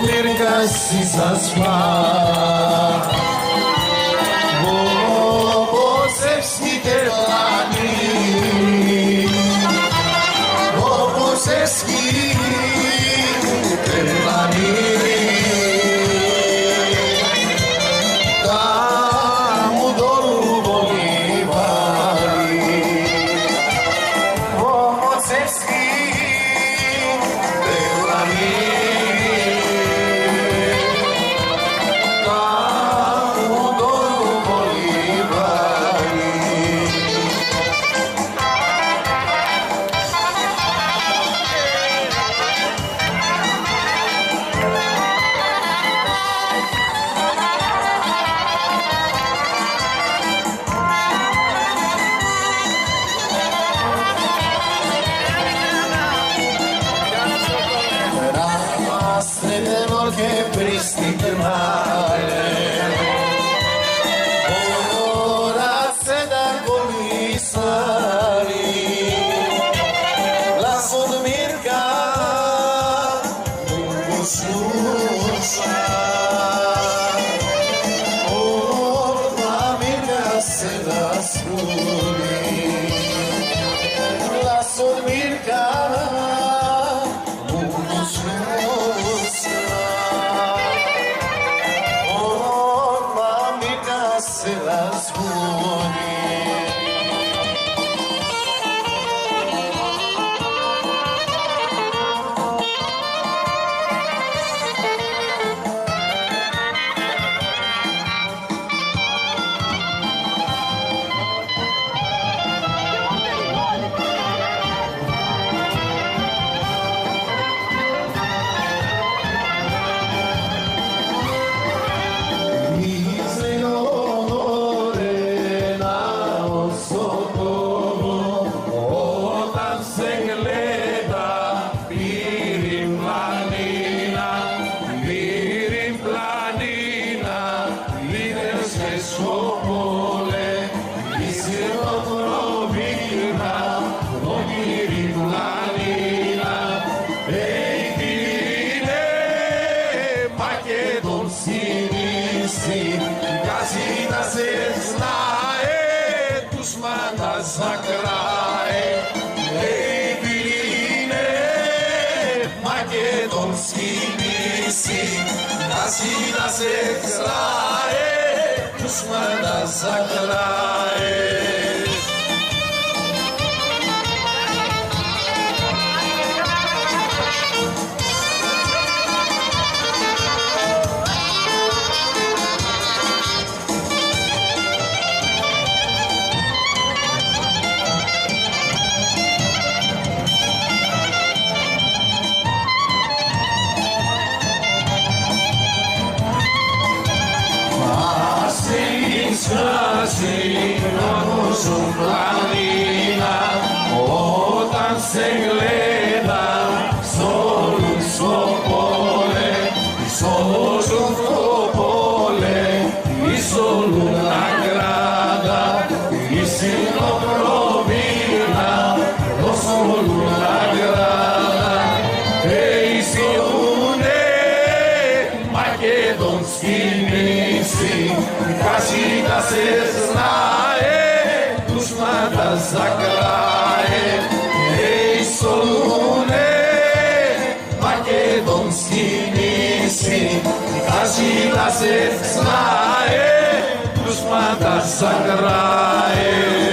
mirgas izazva Bobozevski terlani Bobozevski terlani Tamo dolu bolivali Bobozevski terlani Che pristi male ora se da comisari la sudmirka usluša ora mirka se da skuni la sudmirka se las Casita se snae, tus manas zakrae, ei viline, makedonski misi. Casita se snae, tus manas zakrae. Σου πλανήνα όταν σε γλέδα σ' στο πόλε σ' το πόλε ίσολου να γράδα ίσινο προβίνα δώσολου να γράδα εισιούνε μακεδονσκή νήσι Casita se snae, tus matas zakrae, ei solune, makedonski nisi. Casita se snae, tus matas zakrae.